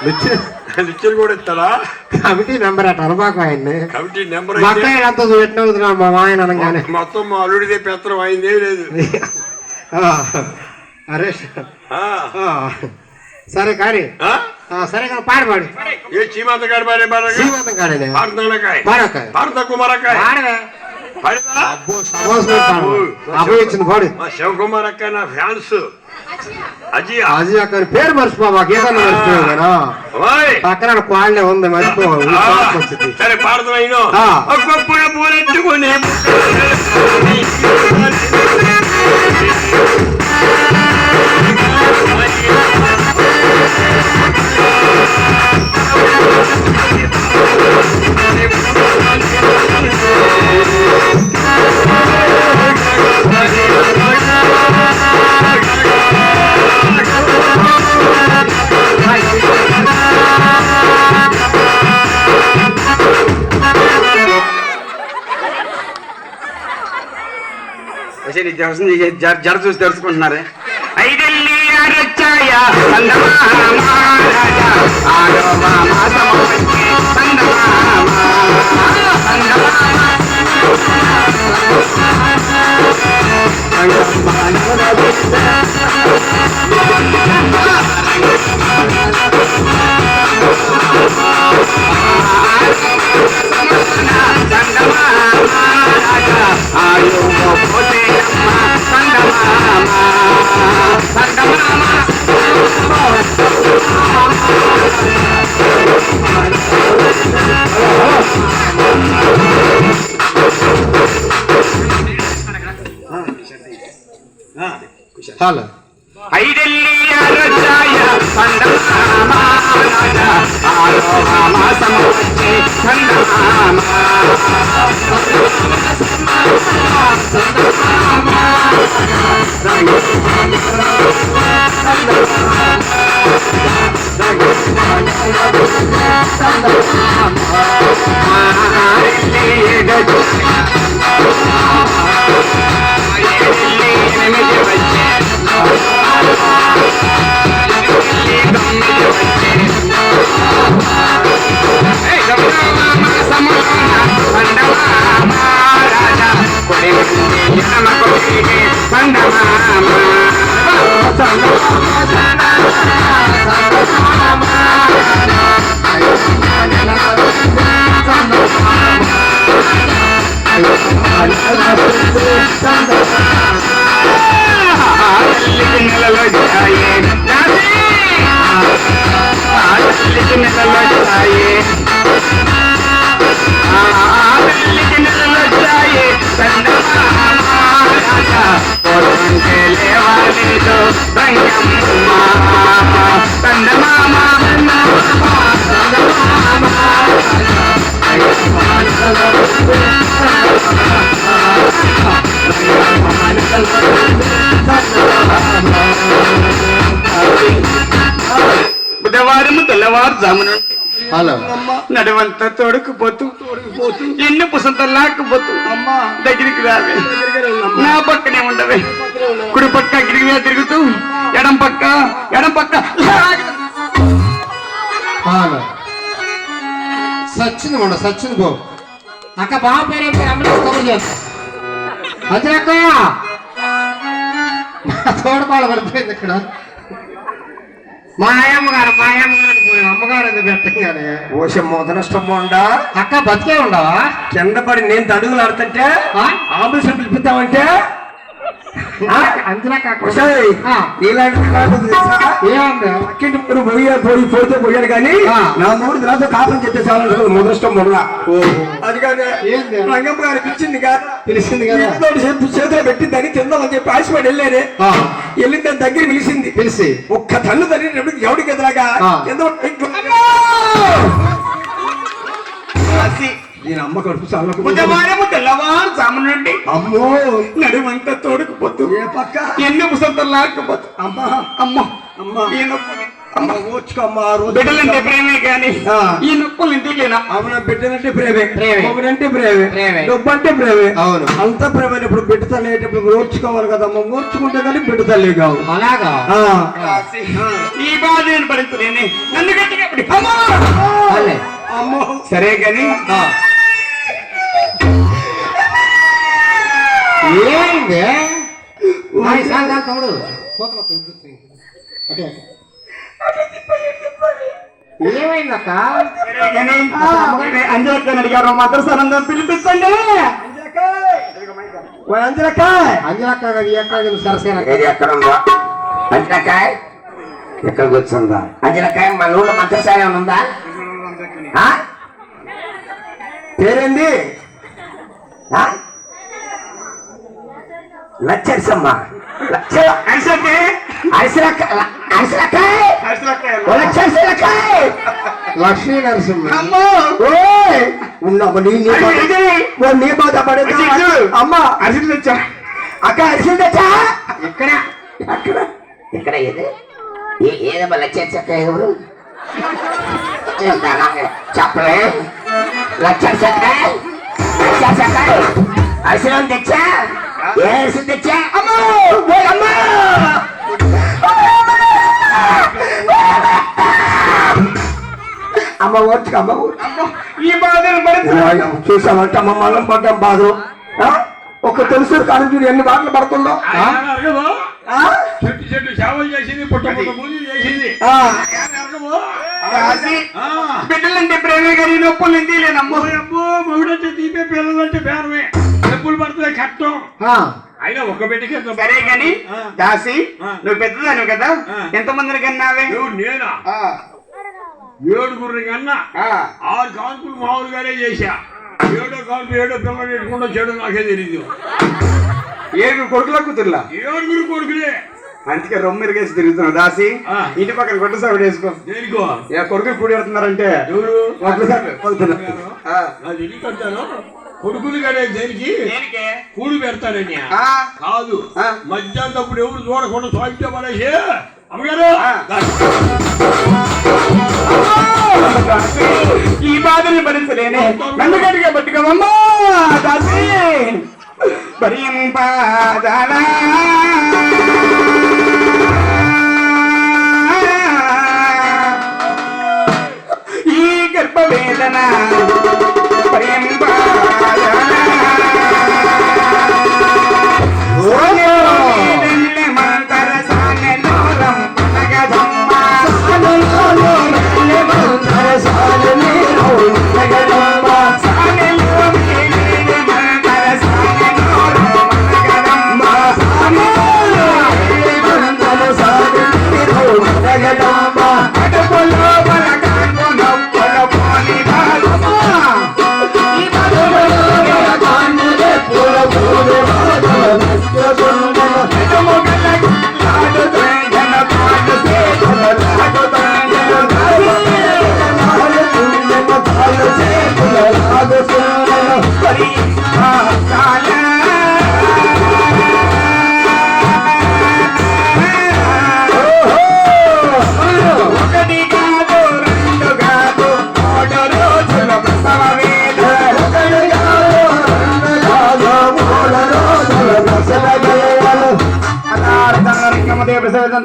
లిచ్చర్ కూడా ఇస్తాడా? Committee number అట అనబాకు ఆయన్ని. కమిటీ నెంబర్ అంతా పెట్టిన మా ఆయన అనగానే మొత్తం మా అల్లుడిదే పెత్తనం అయిందే లేదు. అరే సరే కానీ సరే కానీ పాడబాడు. ఏ చీమంత కాడ పాడే శ్రీమంతం కాడే భారత కుమారకాయ ఇచ్చింది పాడు. మా శివకుమార్ అక్క నా ఫ్యాన్స్. అజీ అక్క పేరు మర్చిపోవా, గీతలు మర్చిపోయాను. పక్కన పాడలే ఉంది మర్చిపో. సరే పాడుతున్నా. గొప్పగా పూలెత్తుకునే జర చూసి తెలుసుకుంటున్నారే. హలో బుధవారము తెల్లవారుజామున హలో నడువంతా తోడుకుపోతూ ఎన్ని పుసంతలు లాక్కుపోతూ దగ్గరికి రావే, నా పక్కనే ఉండవే. కుడి పక్క గిరిగిగా తిరుగుతూ ఎడం పక్క సచ్చింది మొన్న సచ్చింది పో అక్క. బాబు పేరు అంబులెన్స్ కబుర్ చేస్తా. అజరక్క తోడుపాలు పడిపోయింది ఇక్కడ. మా అమ్మగారు అమ్మగారు ఎందుకు పెట్టగానే ఓషం మొదనష్టం ఉండా అక్క బతికే ఉండవా? కింద పడి నేను తడుగులు ఆడుతుంటే ఆంబులెన్స్ పిలిపిద్దామంటే పోతే పోయాను కానీ నా మూడు తర్వాత కాపం చెప్పేసాను మొదలష్టం మొదలా. అది కాదు రంగమ్మ గారు పిలిచింది కదా చేతిలో పెట్టిందని తిందామని చెప్పి ఆశపడి వెళ్ళానే. వెళ్ళిన దాని దగ్గర పిలిచి ఒక్క తల్లు తల్లి ఎవడికి ఎదురాగా నేను అమ్మ కడుపు బుధవారము తెల్లవారుజామున నుండి అమ్మో నడుమంతా తోడుకుపోతూ ఏ పక్క ఎన్ని పుసంతలు లాక్కుపోతూ అమ్మ అమ్మ అమ్మ అమ్మ ఓర్చుకోమ్మా ఆ రోజు బిడ్డలంటే ప్రేమే కానీ ఆ. ఈ నొప్పులు ఇంటికి లేనా అవునా బిడ్డలంటే ప్రేమే ప్రేమే. మొగుడంటే ప్రేమే ప్రేమే. డబ్బు అంటే ప్రేమే అవును. అంతా ప్రేమే. ఇప్పుడు బిడ్డ తల్లి అయ్యేటప్పుడు ఓర్చుకోవాలి కదమ్మా. ఓర్చుకుంటే కానీ బిడ్డ తల్లి కావు. అలాగా ఆ. ఈ బాధ నేను భరించలేని నన్ను గట్టిగా పడి అమ్మా! అల్లే. అమ్మో సరే కానీ ఏంది తమ్ముడు ఏమైందక్క? అంజలక్క అడిగారు మద్రసానందం పిలిపించండి. అంజలక్క అంజలక్క ఈ అక్క సరసేన ఏది ఎక్కడ ఉందా అంజలకాయ ఎక్కడ కూర్చుందా అంజలకాయ మన ఊళ్ళో మంత్రసాయ ఉందా ఆ? పేరేంది? లచ్చరిసమ్మ లక్ష్మీ నరసింహ. నీ బాధ పడేదా అమ్మ? అరిసిలు తెచ్చా అక్క అరిసెలు తెచ్చా? ఇక్కడ అక్కడ ఇక్కడ ఏది ఏదమ్మా లచ్చరిసక్క ఎవరు చెప్పలే లచ్చరిసక్కాయ అరిసెలు తెచ్చా ఏ అరిసెలు తెచ్చా అమ్మో అమ్మా అమ్మ ఓర్చుకు అమ్మ ఈ బాధను భరించ చూసామంటే అమ్మ మనం పడ్డాం బాధ. ఒక తెలుసు కానీ చూడు ఎన్ని బాధలు పడుతుందో. చెట్టు చెట్టు సేవలు చేసింది, పుట్ట పుట్ట పూజలు చేసింది. బిడ్డలంటే ప్రేమే కానీ నొప్పులు ఇంటికి లేనమ్మా. అబ్బో మొగుడంటే తీపే, పిల్లలంటే పేరమే. డబ్బులు పడుతుంది కట్టం. అయినా ఒక బిడ్డకి ఎంత సరే కానీ దాసి ఆ. నువ్వు పెద్దదాను కదా ఆ. ఎంతమందిని కన్నావే ఎవరు నేనా? 7 కన్నా 6 కాన్పులు మామూలుగానే చేశా. 7వ కాన్పు 7వ పిల్లలు పెట్టుకుంటా చేయడం నాకే తెలీదు. 7 కొడుకుల కూతుర్లా 7 కొడుకులే. అందుకే రొమ్మిరిగేసి తిరుగుతున్నావు దాసి. ఆ. ఇంటి పక్కన కొట్టు సావిడ వేసుకో. దేనికో కొడుకులు కూడి వెళ్తున్నారంటే ఎవరు కొట్టు సావిడ వెళ్తున్నారు. నా తెలియ కట్టాను. కొడుకులు కడే దేనికి కూడు పెడతానని కాదు. ఆ. మధ్యాహ్నప్పుడు ఎవరు చూడకుండా స్వామితో పడేసి అమ్మగారు ఈ బాధని భరించలేనే నన్ను గట్టిగా పట్టుకోమమ్మా దాసి భరింపాదాలా ఈ గర్భవేదన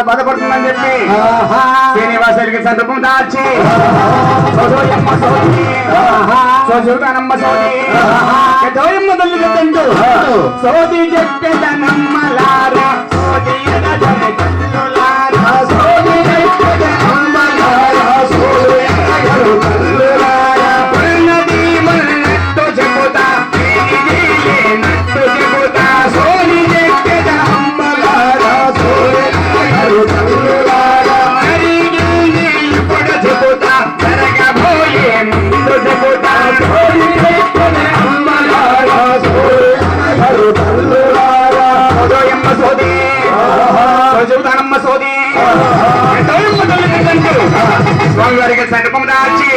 బాధపడుతుందని చెప్పి శ్రీనివాసుడికి సందర్భం దాచి సోదమ్మ సోదమ్మ తల్లి సోది చెప్పేదనమ్మలారా సోది చెబుతా సోది చెబుతా జరగబోయే ముందు చెబుతా చెబుతానమ్మ సోది స్వామివారికి సంకల్పం దాచి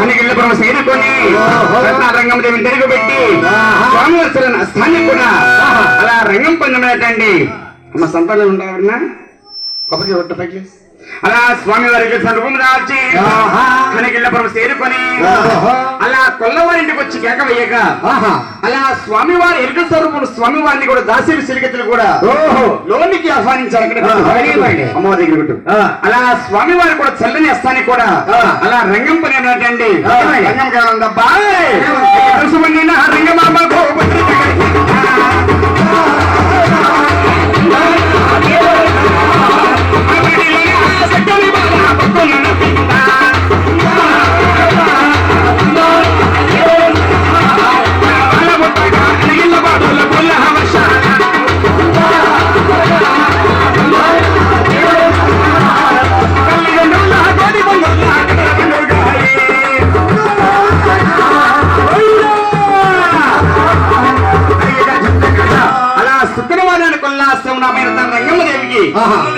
అనిగిళ్ళపురం చేరుకొని రంగం దేవిని తిరుగుబెట్టి స్వామివారి స్థాన్ని కూడా అలా రంగం పొందమేటండి అమ్మ సంతానం ఉంటారన్నా కొబ్బరికి ఒట్టు పైకి అలా స్వామి వారికి సర్వం రాల్చి కనకిళ్ళపురం చేరుకొని అలా కొల్లవారింటికి వచ్చి కేక వేయక అలా స్వామివారి ఎరుక స్వరూపుడు స్వామివారిని కూడా దాసరి సిరిగతులు కూడా లోనికి ఆహ్వానించారు అక్కడ అమ్మవారి దగ్గర కొట్టు. అలా స్వామివారి కూడా చల్లని వస్తాని కూడా అలా రంగం పని అన్నట్టండి రంగం కావాలబ్బా రంగమాంబ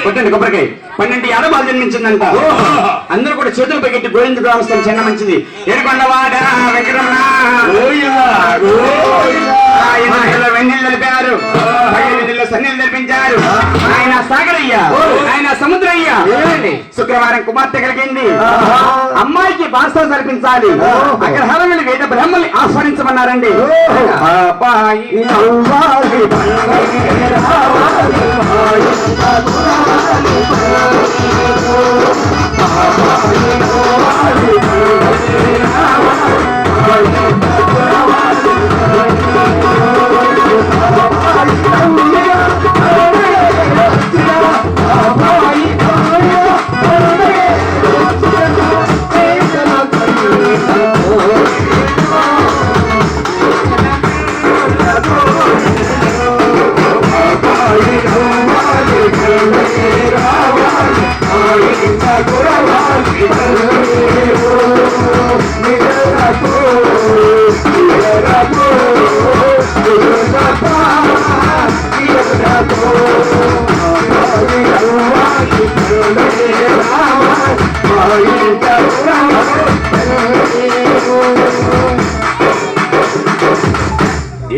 కొట్టండి కొబ్బరికాయ 12 ఆడవాళ్ళు జన్మించిందంట. అందరూ కూడా చేతులు పైకెట్టి గోవింద గ్రామస్థం చిన్న మంచిది ఏడుకొండవాడ వెంకటరమణ వెన్నెలు తెలిపారు సన్నీలు తెలిపించారు. ఆయన సాగరయ్య ఆయన సముద్రయ్య. శుక్రవారం కుమార్తె కలిగింది. అమ్మాయికి బాస జరిపించాలి. అగ్రహారం వెళ్ళి వేద బ్రహ్మల్ని ఆస్వాదించమన్నారండి.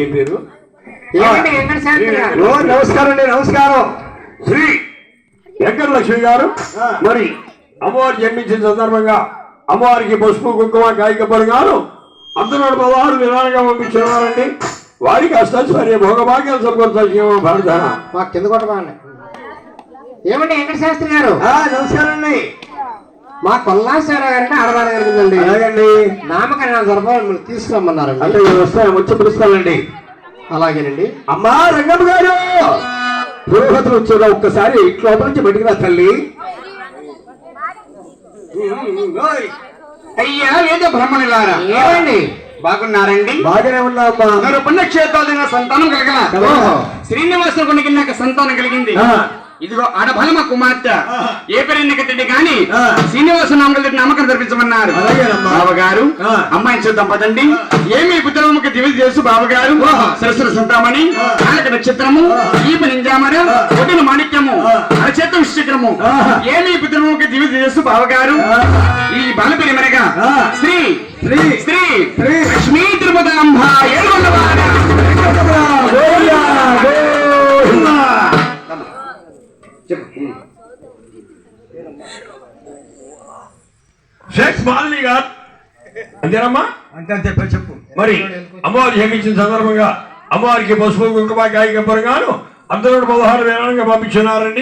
ఏం పేరు? నమస్కారం అండి. నమస్కారం. శ్రీ వెంకట లక్ష్మి గారు. మరి అమ్మవారు జన్మించిన సందర్భంగా అమ్మవారికి పసుపు కుంకుమ కాయిక పరిగాను అందరూ 16 విధానంగా పంపించేవారండి. వారికి అష్టైశ్వర్య భోగభాగ్యాలు సమకూర్చాల్సిన భారతాన మా కింద కొట్టమండి. ఏమండి వెంకట శాస్త్రి గారు? నమస్కారం అండి. మా కొల్లాశ్వరరావు గారిని ఆడవాళ్ళ గారిందండి. అలాగండి. నామకరణ జరపాలి తీసుకురమ్మన్నారండి. అంటే వస్తాను వచ్చి పిలుస్తానండి. అలాగేనండి. అమ్మా రంగమ్మ గారు పురోగతులు వచ్చేలా ఒక్కసారి ఇంట్లో నుంచి బయటికి రా తల్లి. అయ్యా వేద బ్రహ్మణులారా ఏమండి బాగున్నారండి? బాగానే ఉన్నామ్మా. మరో పుణ్యక్షేత్రాలు సంతానం కలగల. శ్రీనివాసుడు కొనికి నాకు సంతానం కలిగింది. ఇదిగో ఆడబలమ కుమార్తె ఏ పేరెన్నికట్టండి కానీ శ్రీనివాస నామకం నమ్మకం జరిపించమన్నారు. బావగారు అమ్మాయిని చూద్దాం పదండి. ఏమి పుత్రముఖి దివి చేసు బావగారు సరస్వర సంతామని కాలక నక్షత్రము ఈ నింజామర ఒడిన మాణిక్యము అరచేత విశ్చక్రము ఏమి పుత్రముఖి దివి చేసు బావగారు ఈ బాలపేరి మనగా శ్రీ శ్రీ శ్రీ శ్రీ లక్ష్మీ తిరుపతాంబ ఏడుకొండవాడ షేక్ మాలిని గారు అంతేనమ్మా? అంటే చెప్పు. మరి అమ్మవారు జన్మించిన సందర్భంగా అమ్మవారికి పసుపు కుంకుమ కాయిక పరిగాను అందరూ 16 విధానంగా పంపించున్నారండి.